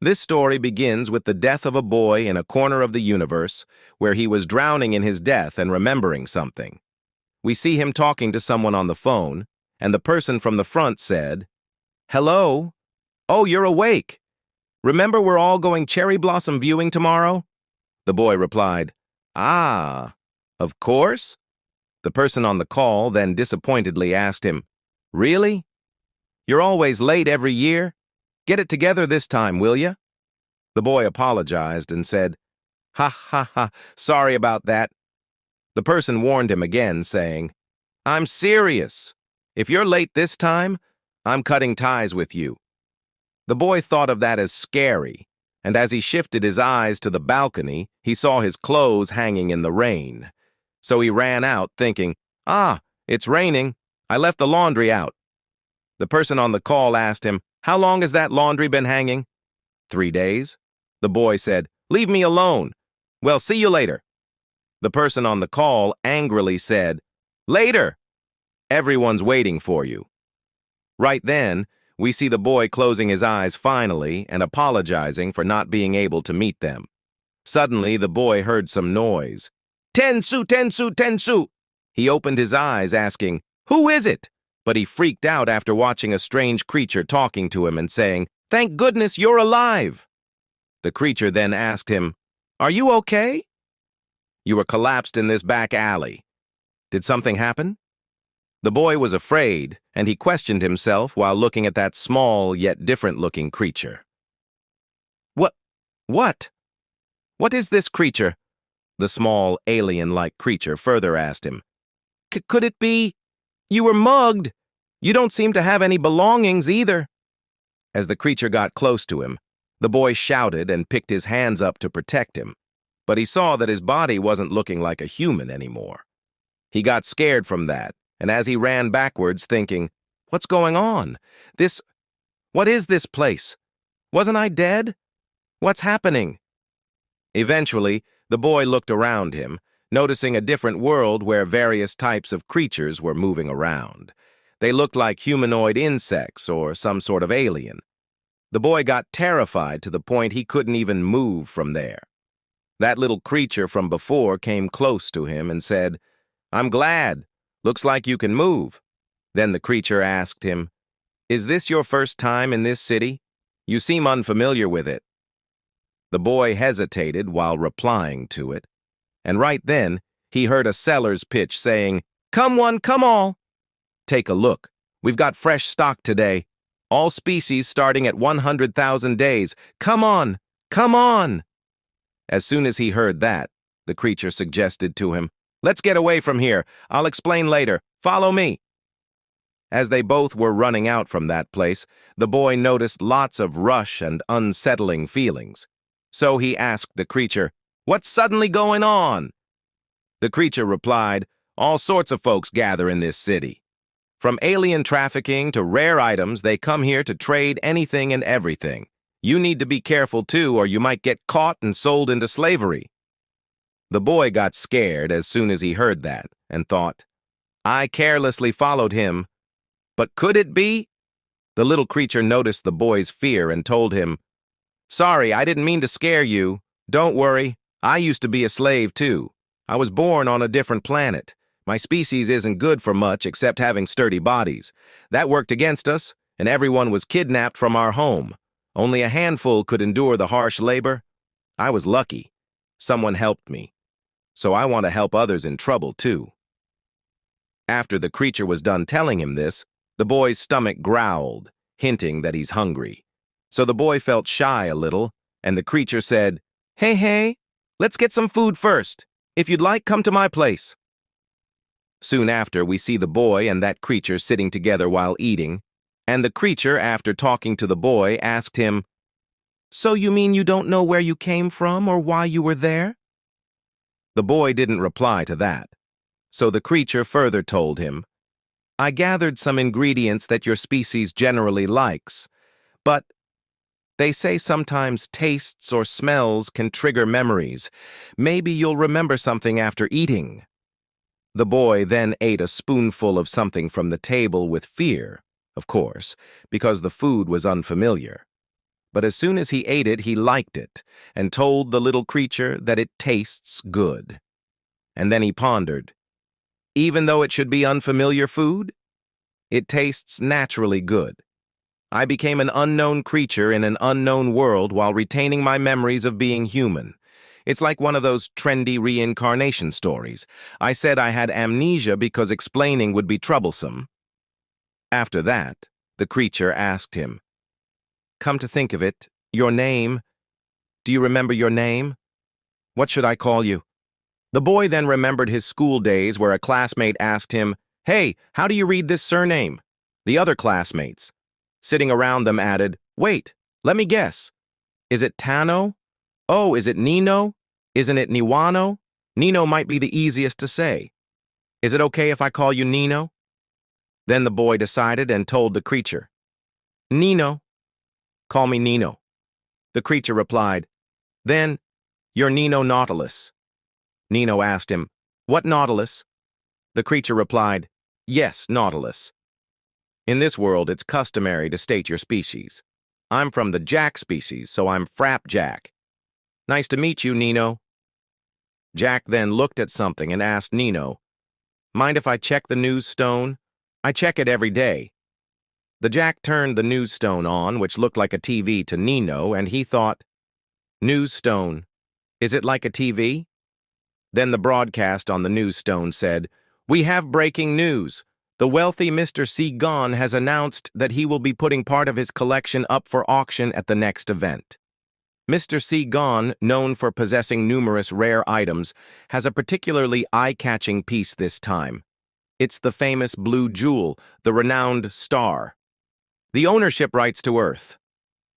This story begins with the death of a boy in a corner of the universe where he was drowning in his death and remembering something. We see him talking to someone on the phone, and the person from the front said, "Hello? Oh, you're awake. Remember we're all going cherry blossom viewing tomorrow?" The boy replied, "Ah, of course?" The person on the call then disappointedly asked him, "Really? You're always late every year? Get it together this time, will ya?" The boy apologized and said, "Ha ha ha, sorry about that." The person warned him again, saying, "I'm serious. If you're late this time, I'm cutting ties with you." The boy thought of that as scary, and as he shifted his eyes to the balcony, he saw his clothes hanging in the rain. So he ran out, thinking, "Ah, it's raining. I left the laundry out." The person on the call asked him, "How long has that laundry been hanging?" "3 days." The boy said, "Leave me alone." "Well, see you later." The person on the call angrily said, "Later. Everyone's waiting for you." Right then, we see the boy closing his eyes finally and apologizing for not being able to meet them. Suddenly, the boy heard some noise. "Tensu, tensu, tensu!" He opened his eyes, asking, "Who is it?" But he freaked out after watching a strange creature talking to him and saying, "Thank goodness you're alive." The creature then asked him, "Are you okay?" "You were collapsed in this back alley. Did something happen?" The boy was afraid, and he questioned himself while looking at that small yet different-looking creature. What? What is this creature?" The small, alien-like creature further asked him. Could it be? You were mugged. You don't seem to have any belongings either." As the creature got close to him, the boy shouted and picked his hands up to protect him, but he saw that his body wasn't looking like a human anymore. He got scared from that, and as he ran backwards thinking, "What's going on? What is this place? Wasn't I dead? What's happening?" Eventually, the boy looked around him, noticing a different world where various types of creatures were moving around. They looked like humanoid insects or some sort of alien. The boy got terrified to the point he couldn't even move from there. That little creature from before came close to him and said, "I'm glad. Looks like you can move." Then the creature asked him, "Is this your first time in this city? You seem unfamiliar with it." The boy hesitated while replying to it, and right then he heard a seller's pitch saying, "Come one, come all. Take a look. We've got fresh stock today. All species starting at 100,000 days. Come on, come on." As soon as he heard that, the creature suggested to him, "Let's get away from here. I'll explain later. Follow me." As they both were running out from that place, the boy noticed lots of rush and unsettling feelings. So he asked the creature, "What's suddenly going on?" The creature replied, "All sorts of folks gather in this city. From alien trafficking to rare items, they come here to trade anything and everything. You need to be careful too, or you might get caught and sold into slavery." The boy got scared as soon as he heard that and thought, "I carelessly followed him. But could it be?" The little creature noticed the boy's fear and told him, "Sorry, I didn't mean to scare you. Don't worry, I used to be a slave too. I was born on a different planet. My species isn't good for much except having sturdy bodies. That worked against us, and everyone was kidnapped from our home. Only a handful could endure the harsh labor. I was lucky. Someone helped me. So I want to help others in trouble too." After the creature was done telling him this, the boy's stomach growled, hinting that he's hungry. So the boy felt shy a little, and the creature said, Hey, let's get some food first. If you'd like, come to my place." Soon after, we see the boy and that creature sitting together while eating, and the creature, after talking to the boy, asked him, "So you mean you don't know where you came from or why you were there?" The boy didn't reply to that, so the creature further told him, "I gathered some ingredients that your species generally likes, but they say sometimes tastes or smells can trigger memories. Maybe you'll remember something after eating." The boy then ate a spoonful of something from the table with fear, of course, because the food was unfamiliar. but as soon as he ate it, he liked it and told the little creature that it tastes good. And then he pondered, even though it should be unfamiliar food, it tastes naturally good. I became an unknown creature in an unknown world while retaining my memories of being human. It's like one of those trendy reincarnation stories. I said I had amnesia because explaining would be troublesome. After that, the creature asked him, "Come to think of it, your name, do you remember your name? What should I call you?" The boy then remembered his school days where a classmate asked him, "Hey, how do you read this surname?" The other classmates, sitting around them, added, "Wait, let me guess. Is it Tano? Oh, is it Nino? Isn't it Niwano? Nino might be the easiest to say. Is it okay if I call you Nino?" Then the boy decided and told the creature, "Nino. Call me Nino." The creature replied, "Then, you're Nino Nautilus." Nino asked him, "What Nautilus?" The creature replied, "Yes, Nautilus. In this world, it's customary to state your species. I'm from the Jack species, so I'm Frap Jack. Nice to meet you, Nino." Jack then looked at something and asked Nino, "Mind if I check the news stone? I check it every day." The Jack turned the news stone on, which looked like a TV to Nino, and he thought, "News stone, is it like a TV?" Then the broadcast on the news stone said, "We have breaking news. The wealthy Mr. C. Gon has announced that he will be putting part of his collection up for auction at the next event. Mr. C. Gon, known for possessing numerous rare items, has a particularly eye-catching piece this time. It's the famous blue jewel, the renowned star. The ownership rights to Earth.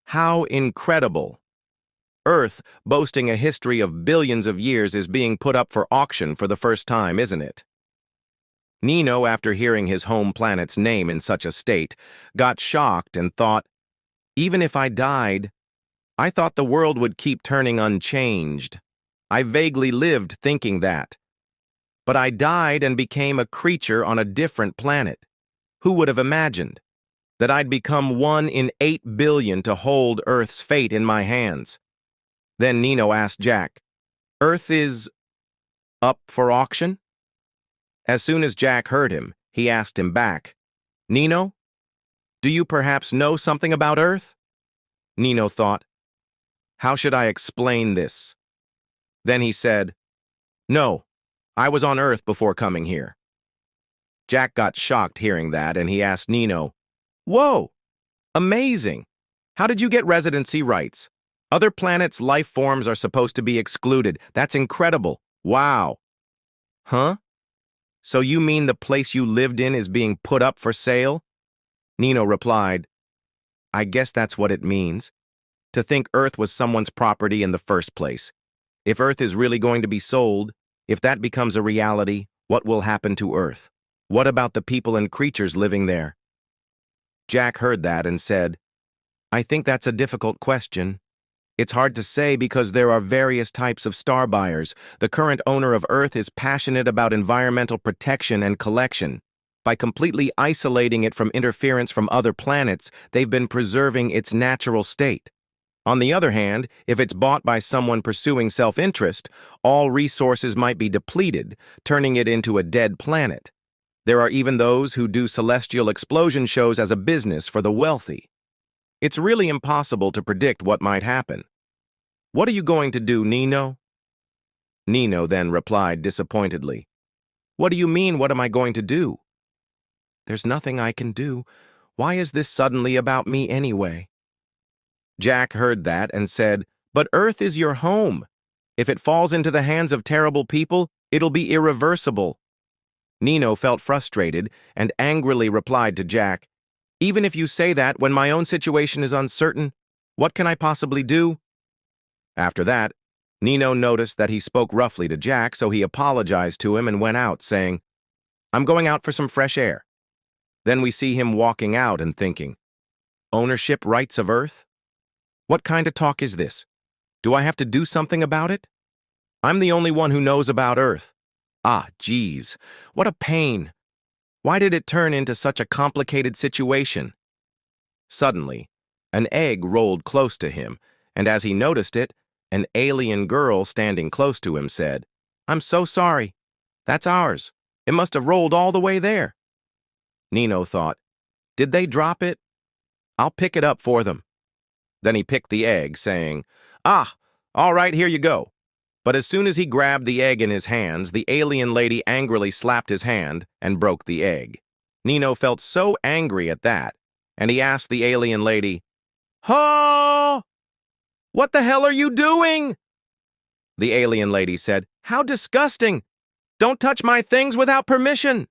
How incredible! Earth, boasting a history of billions of years, is being put up for auction for the first time, isn't it?" Nino, after hearing his home planet's name in such a state, got shocked and thought, "Even if I died, I thought the world would keep turning unchanged. I vaguely lived thinking that. But I died and became a creature on a different planet. Who would have imagined that I'd become 1 in 8 billion to hold Earth's fate in my hands?" Then Nino asked Jack, "Earth is up for auction?" As soon as Jack heard him, he asked him back, "Nino, do you perhaps know something about Earth?" Nino thought, "How should I explain this?" Then he said, "No, I was on Earth before coming here." Jack got shocked hearing that, and he asked Nino, "Whoa, amazing! How did you get residency rights? Other planets' life forms are supposed to be excluded. That's incredible. Wow." "Huh? So you mean the place you lived in is being put up for sale?" Nino replied, "I guess that's what it means. To think Earth was someone's property in the first place. If Earth is really going to be sold, if that becomes a reality, what will happen to Earth? What about the people and creatures living there?" Jack heard that and said, "I think that's a difficult question. It's hard to say because there are various types of star buyers. The current owner of Earth is passionate about environmental protection and collection. By completely isolating it from interference from other planets, they've been preserving its natural state. On the other hand, if it's bought by someone pursuing self-interest, all resources might be depleted, turning it into a dead planet. There are even those who do celestial explosion shows as a business for the wealthy. It's really impossible to predict what might happen. What are you going to do, Nino?" Nino then replied disappointedly, "What do you mean, what am I going to do?" "There's nothing I can do. Why is this suddenly about me anyway?" Jack heard that and said, "But Earth is your home. If it falls into the hands of terrible people, it'll be irreversible." Nino felt frustrated and angrily replied to Jack, "Even if you say that, when my own situation is uncertain, what can I possibly do?" After that, Nino noticed that he spoke roughly to Jack, so he apologized to him and went out, saying, "I'm going out for some fresh air." Then we see him walking out and thinking, "Ownership rights of Earth? What kind of talk is this? Do I have to do something about it? I'm the only one who knows about Earth. Ah, geez, what a pain. Why did it turn into such a complicated situation?" Suddenly, An egg rolled close to him, and as he noticed it, an alien girl standing close to him said, "I'm so sorry. That's ours. It must have rolled all the way there." Nino thought, "Did they drop it? I'll pick it up for them." Then he picked the egg, saying, "Ah, all right, here you go." But as soon as he grabbed the egg in his hands, the alien lady angrily slapped his hand and broke the egg. Nino felt so angry at that, and he asked the alien lady, "Oh, what the hell are you doing?" The alien lady said, "How disgusting! Don't touch my things without permission."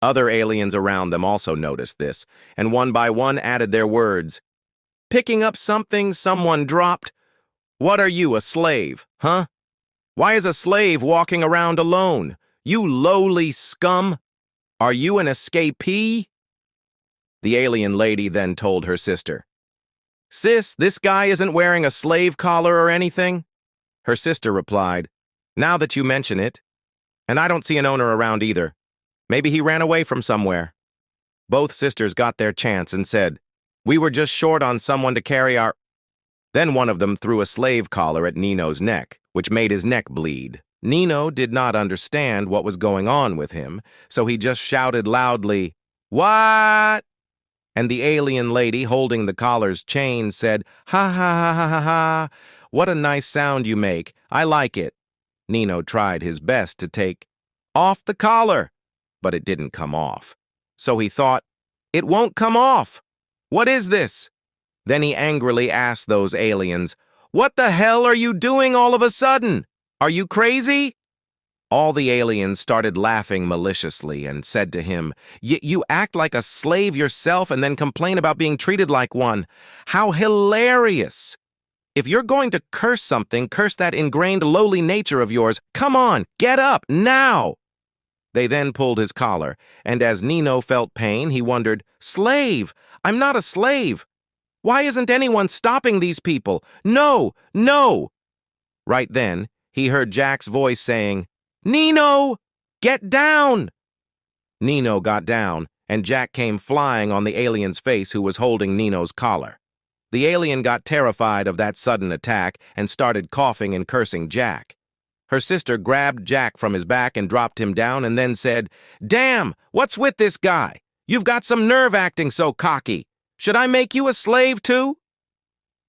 Other aliens around them also noticed this, and one by one added their words. "Picking up something someone dropped? What are you, a slave, huh? Why is a slave walking around alone? You lowly scum! Are you an escapee?" The alien lady then told her sister, "Sis, this guy isn't wearing a slave collar or anything." Her sister replied, "Now that you mention it, and I don't see an owner around either. Maybe he ran away from somewhere." Both sisters got their chance and said, "We were just short on someone to carry our—" Then one of them threw a slave collar at Nino's neck, which made his neck bleed. Nino did not understand what was going on with him, so he just shouted loudly, "What?" And the alien lady holding the collar's chain said, "Ha ha ha ha ha ha, what a nice sound you make. I like it." Nino tried his best to take off the collar, but it didn't come off. So he thought, "It won't come off. What is this?" Then he angrily asked those aliens, "What the hell are you doing all of a sudden? Are you crazy?" All the aliens started laughing maliciously and said to him, You act like a slave yourself and then complain about being treated like one. How hilarious! If you're going to curse something, curse that ingrained lowly nature of yours. Come on, get up, now!" They then pulled his collar, and as Nino felt pain, he wondered, "Slave! I'm not a slave! Why isn't anyone stopping these people? No, no!" Right then, he heard Jack's voice saying, "Nino, get down!" Nino got down, and Jack came flying on the alien's face who was holding Nino's collar. The alien got terrified of that sudden attack and started coughing and cursing Jack. Her sister grabbed Jack from his back and dropped him down and then said, "Damn, what's with this guy? You've got some nerve acting so cocky. Should I make you a slave too?"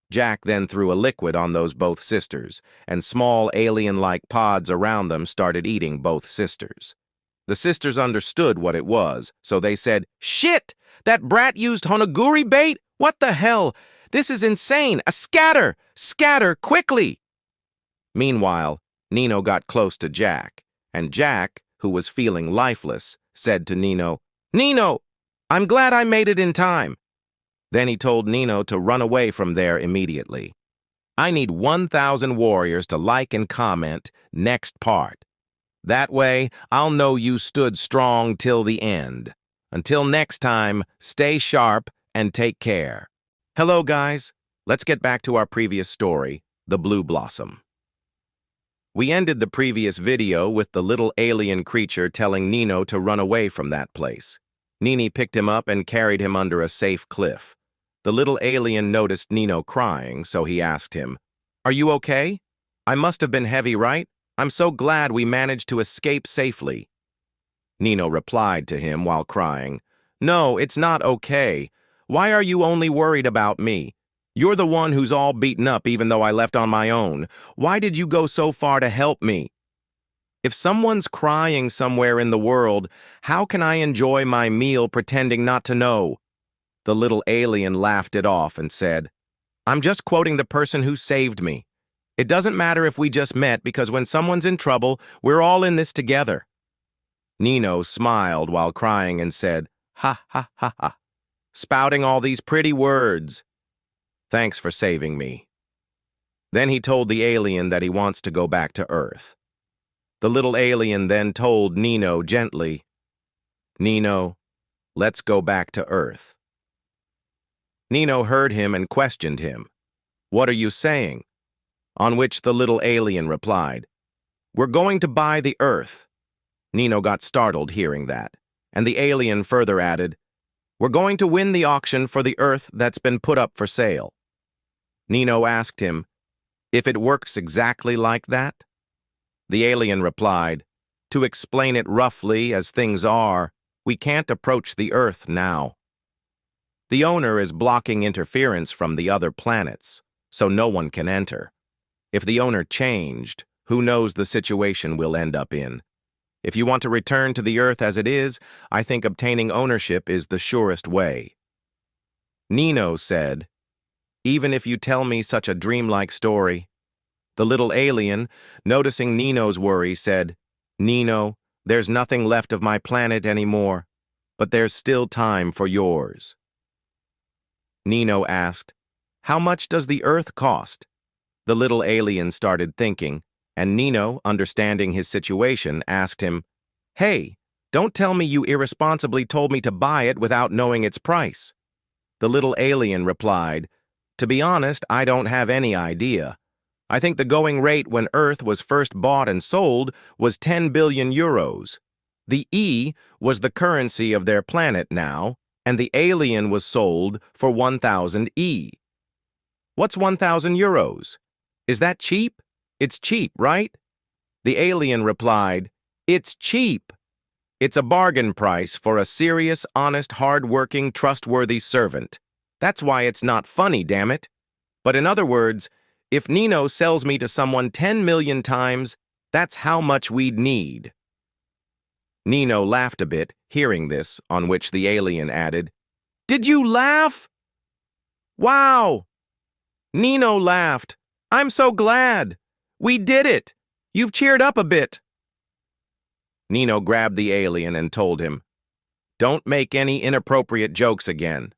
Jack then threw a liquid on those both sisters, and small alien-like pods around them started eating both sisters. The sisters understood what it was, so they said, "Shit! That brat used Honoguri bait? What the hell? This is insane! A scatter! Scatter, quickly!" Meanwhile, Nino got close to Jack, and Jack, who was feeling lifeless, said to Nino, "Nino, I'm glad I made it in time." Then he told Nino to run away from there immediately. I need 1,000 warriors to like and comment next part. That way, I'll know you stood strong till the end. Until next time, stay sharp and take care. Hello, guys. Let's get back to our previous story, The Blue Blossom. We ended the previous video with the little alien creature telling Nino to run away from that place. Nini picked him up and carried him under a safe cliff. The little alien noticed Nino crying, so he asked him, "Are you okay? I must have been heavy, right? I'm so glad we managed to escape safely." Nino replied to him while crying, "No, it's not okay. Why are you only worried about me? You're the one who's all beaten up even though I left on my own. Why did you go so far to help me? If someone's crying somewhere in the world, how can I enjoy my meal pretending not to know?" The little alien laughed it off and said, "I'm just quoting the person who saved me. It doesn't matter if we just met because when someone's in trouble, we're all in this together." Nino smiled while crying and said, "Ha ha ha ha, spouting all these pretty words. Thanks for saving me." Then he told the alien that he wants to go back to Earth. The little alien then told Nino gently, "Nino, let's go back to Earth." Nino heard him and questioned him, "What are you saying?" On which the little alien replied, "We're going to buy the Earth." Nino got startled hearing that, and the alien further added, We're going to win the auction for the Earth that's been put up for sale. Nino asked him if it works exactly like that. The alien replied, to explain it roughly as things are, we can't approach the Earth now. The owner is blocking interference from the other planets, so no one can enter. If the owner changed, who knows the situation we'll end up in. If you want to return to the Earth as it is, I think obtaining ownership is the surest way. Nino said, even if you tell me such a dreamlike story. The little alien, noticing Nino's worry, said, Nino, there's nothing left of my planet anymore, but there's still time for yours. Nino asked, how much does the Earth cost? The little alien started thinking, and Nino, understanding his situation, asked him, hey, don't tell me you irresponsibly told me to buy it without knowing its price. The little alien replied, to be honest, I don't have any idea. I think the going rate when Earth was first bought and sold was 10 billion euros. The E was the currency of their planet now, and the alien was sold for 1,000 E. What's 1,000 euros? Is that cheap? It's cheap, right? The alien replied, it's cheap. It's a bargain price for a serious, honest, hard-working, trustworthy servant. That's why it's not funny, damn it. But in other words, if Nino sells me to someone 10 million times, that's how much we'd need. Nino laughed a bit, hearing this, on which the alien added, did you laugh? Wow! Nino laughed. I'm so glad. We did it! You've cheered up a bit. Nino grabbed the alien and told him, don't make any inappropriate jokes again.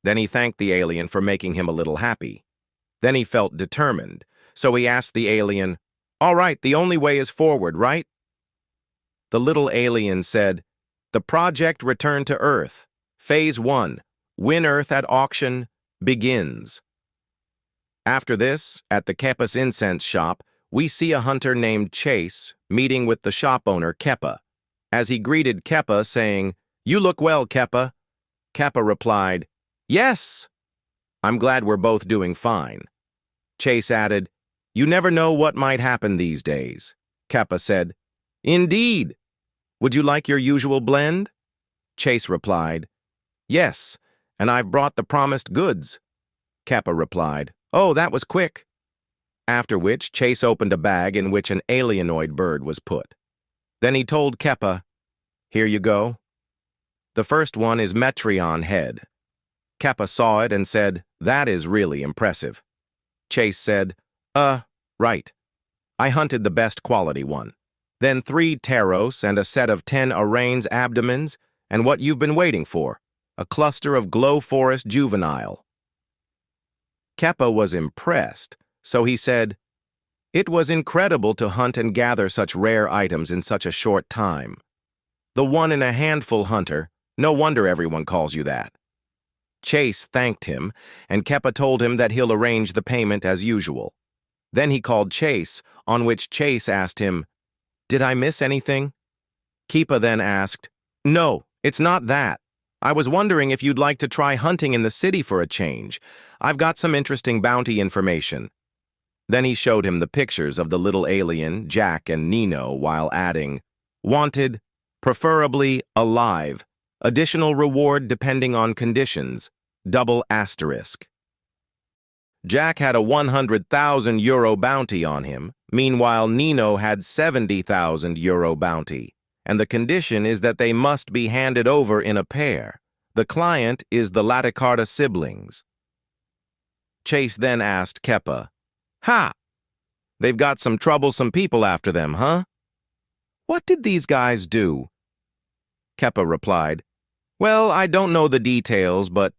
Then he thanked the alien for making him a little happy. Then he felt determined, so he asked the alien, all right, the only way is forward, right? The little alien said, the project Return to Earth, Phase 1, Win Earth at Auction, begins. After this, at the Keppa's incense shop, we see a hunter named Chase meeting with the shop owner, Keppa. As he greeted Keppa, saying, you look well, Keppa. Keppa replied, yes. I'm glad we're both doing fine. Chase added, you never know what might happen these days. Keppa said, indeed. Would you like your usual blend? Chase replied, yes, and I've brought the promised goods. Keppa replied, oh, that was quick. After which, Chase opened a bag in which an alienoid bird was put. Then he told Keppa, here you go. The first one is Metreon head. Keppa saw it and said, that is really impressive. Chase said, right. I hunted the best quality one. Then 3 Taros and a set of 10 Arane's abdomens, and what you've been waiting for, a cluster of Glow Forest juvenile. Keppa was impressed, so he said, it was incredible to hunt and gather such rare items in such a short time. The one in a handful hunter, no wonder everyone calls you that. Chase thanked him, and Keppa told him that he'll arrange the payment as usual. Then he called Chase, on which Chase asked him, did I miss anything? Keppa then asked, no, it's not that. I was wondering if you'd like to try hunting in the city for a change. I've got some interesting bounty information. Then he showed him the pictures of the little alien, Jack, and Nino, while adding, wanted, preferably alive, additional reward depending on conditions, double asterisk. Jack had a 100,000 euro bounty on him. Meanwhile, Nino had 70,000 euro bounty, and the condition is that they must be handed over in a pair. The client is the Laticarta siblings. Chase then asked Keppa, ha! They've got some troublesome people after them, huh? What did these guys do? Keppa replied, well, I don't know the details, but,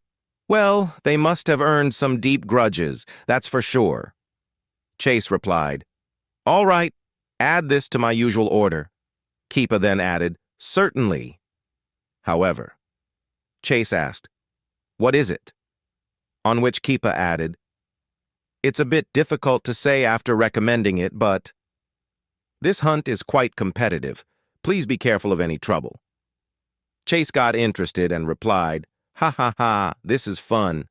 well, they must have earned some deep grudges, that's for sure. Chase replied, all right, add this to my usual order. Keppa then added, certainly. However, Chase asked, what is it? On which Keppa added, it's a bit difficult to say after recommending it, but this hunt is quite competitive. Please be careful of any trouble. Chase got interested and replied, Ha ha ha, this is fun.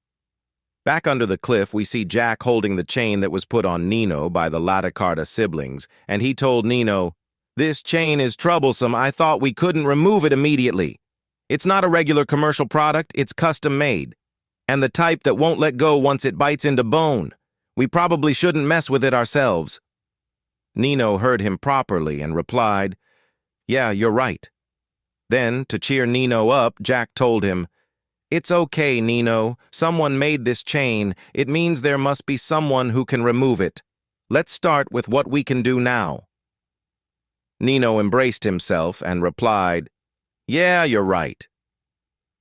Back under the cliff, we see Jack holding the chain that was put on Nino by the Latacarta siblings, and he told Nino, "This chain is troublesome. I thought we couldn't remove it immediately. It's not a regular commercial product, it's custom made, and the type that won't let go once it bites into bone. We probably shouldn't mess with it ourselves." Nino heard him properly and replied, "Yeah, you're right." Then, to cheer Nino up, Jack told him, "It's okay, Nino. Someone made this chain. It means there must be someone who can remove it. Let's start with what we can do now." Nino embraced himself and replied, "Yeah, you're right."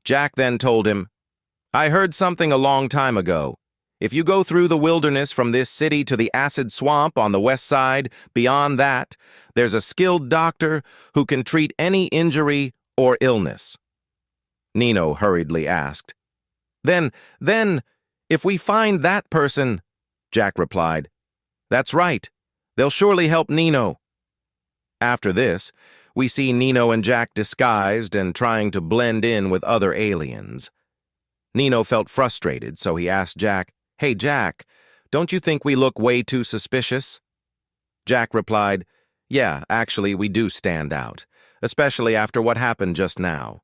Jack then told him, "I heard something a long time ago. If you go through the wilderness from this city to the acid swamp on the west side, beyond that, there's a skilled doctor who can treat any injury or illness." Nino hurriedly asked, Then, if we find that person," Jack replied. "That's right. They'll surely help Nino." After this, we see Nino and Jack disguised and trying to blend in with other aliens. Nino felt frustrated, so he asked Jack, "Hey, Jack, don't you think we look way too suspicious?" Jack replied, "Yeah, actually, we do stand out, especially after what happened just now.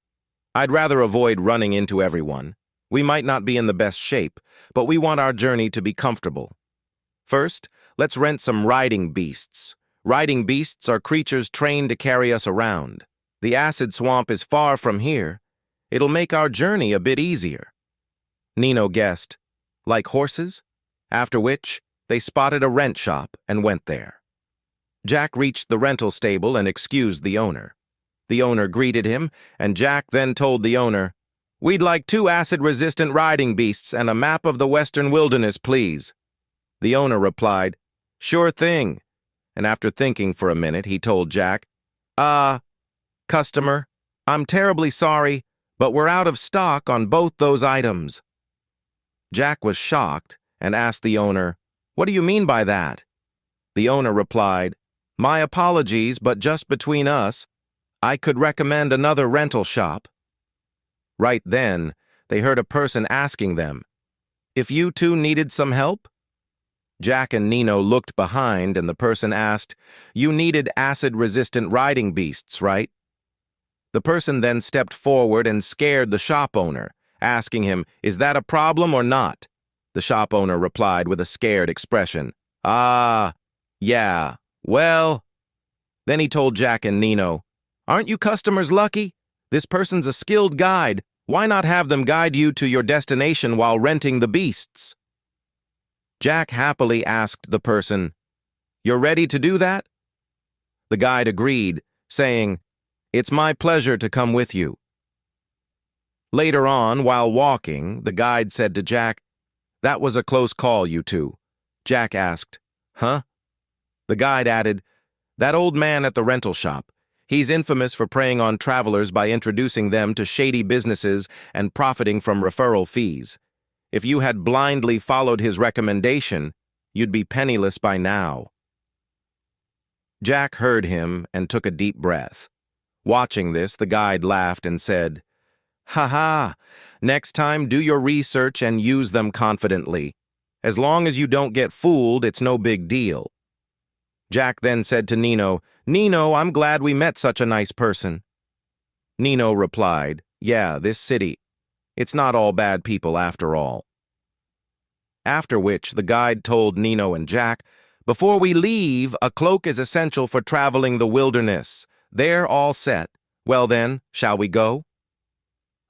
I'd rather avoid running into everyone. We might not be in the best shape, but we want our journey to be comfortable. First, let's rent some riding beasts. Riding beasts are creatures trained to carry us around. The acid swamp is far from here. It'll make our journey a bit easier." Nino guessed, "Like horses?" After which, they spotted a rent shop and went there. Jack reached the rental stable and excused the owner. The owner greeted him, and Jack then told the owner, "We'd like 2 acid-resistant riding beasts and a map of the western wilderness, please." The owner replied, "Sure thing." And after thinking for a minute, he told Jack, "Customer, I'm terribly sorry, but we're out of stock on both those items." Jack was shocked and asked the owner, "What do you mean by that?" The owner replied, "My apologies, but just between us, I could recommend another rental shop." Right then, they heard a person asking them, "If you two needed some help?" Jack and Nino looked behind, and the person asked, "You needed acid-resistant riding beasts, right?" The person then stepped forward and scared the shop owner, asking him, "Is that a problem or not?" The shop owner replied with a scared expression, Yeah, well." Then he told Jack and Nino, "Aren't you customers lucky? This person's a skilled guide. Why not have them guide you to your destination while renting the beasts?" Jack happily asked the person, "You're ready to do that?" The guide agreed, saying, "It's my pleasure to come with you." Later on, while walking, the guide said to Jack, "That was a close call, you two." Jack asked, "Huh?" The guide added, "That old man at the rental shop. He's infamous for preying on travelers by introducing them to shady businesses and profiting from referral fees. If you had blindly followed his recommendation, you'd be penniless by now." Jack heard him and took a deep breath. Watching this, the guide laughed and said, "Ha ha! Next time, do your research and use them confidently. As long as you don't get fooled, it's no big deal." Jack then said to Nino, "Nino, I'm glad we met such a nice person." Nino replied, "Yeah, this city. It's not all bad people after all." After which, the guide told Nino and Jack, "Before we leave, a cloak is essential for traveling the wilderness. They're all set. Well then, shall we go?"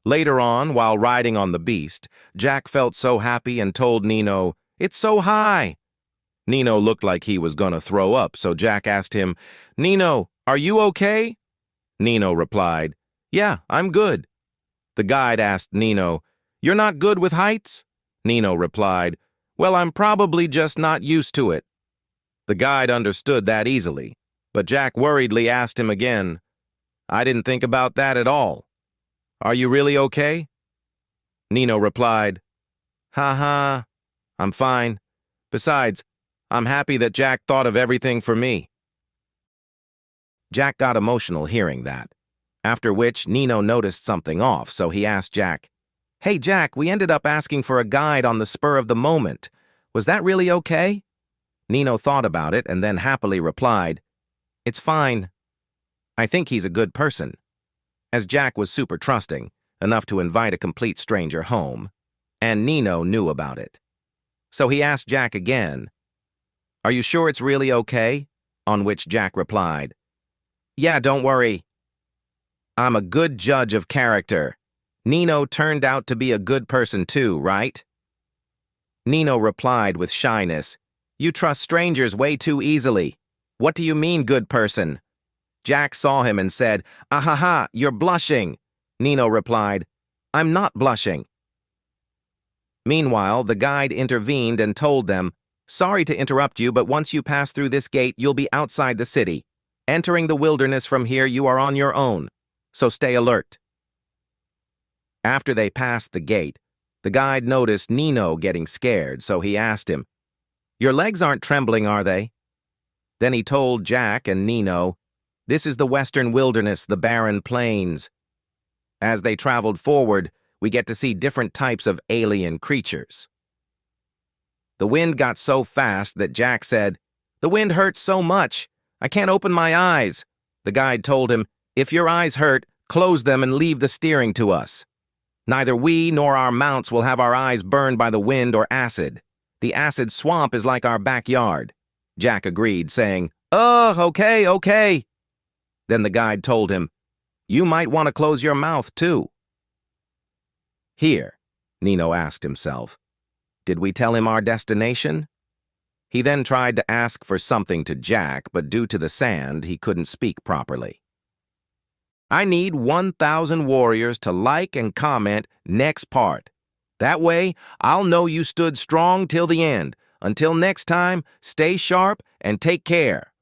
Later on, while riding on the beast, Jack felt so happy and told Nino, "It's so high." Nino looked like he was gonna throw up, so Jack asked him, "Nino, are you okay?" Nino replied, "Yeah, I'm good." The guide asked Nino, "You're not good with heights?" Nino replied, "Well, I'm probably just not used to it." The guide understood that easily, but Jack worriedly asked him again, "I didn't think about that at all. Are you really okay?" Nino replied, "Ha ha, I'm fine. Besides, I'm happy that Jack thought of everything for me." Jack got emotional hearing that, after which Nino noticed something off, so he asked Jack, Hey Jack, we ended up asking for a guide on the spur of the moment. Was that really okay? Nino thought about it and then happily replied, It's fine. I think he's a good person. As Jack was super trusting, enough to invite a complete stranger home, and Nino knew about it. So he asked Jack again, Are you sure it's really okay? On which Jack replied, Yeah, don't worry. I'm a good judge of character. Nino turned out to be a good person too, right? Nino replied with shyness, You trust strangers way too easily. What do you mean, good person? Jack saw him and said, Ahaha, you're blushing. Nino replied, I'm not blushing. Meanwhile, the guide intervened and told them, Sorry to interrupt you, but once you pass through this gate, you'll be outside the city. Entering the wilderness from here, you are on your own, so stay alert. After they passed the gate, the guide noticed Nino getting scared, so he asked him, Your legs aren't trembling, are they? Then he told Jack and Nino, This is the western wilderness, the barren plains. As they traveled forward, we get to see different types of alien creatures. The wind got so fast that Jack said, The wind hurts so much, I can't open my eyes. The guide told him, If your eyes hurt, close them and leave the steering to us. Neither we nor our mounts will have our eyes burned by the wind or acid. The acid swamp is like our backyard. Jack agreed, saying, okay. Then the guide told him, You might want to close your mouth, too. Here, Nino asked himself, did we tell him our destination? He then tried to ask for something to Jack, but due to the sand, he couldn't speak properly. I need 1,000 warriors to like and comment next part. That way, I'll know you stood strong till the end. Until next time, stay sharp and take care.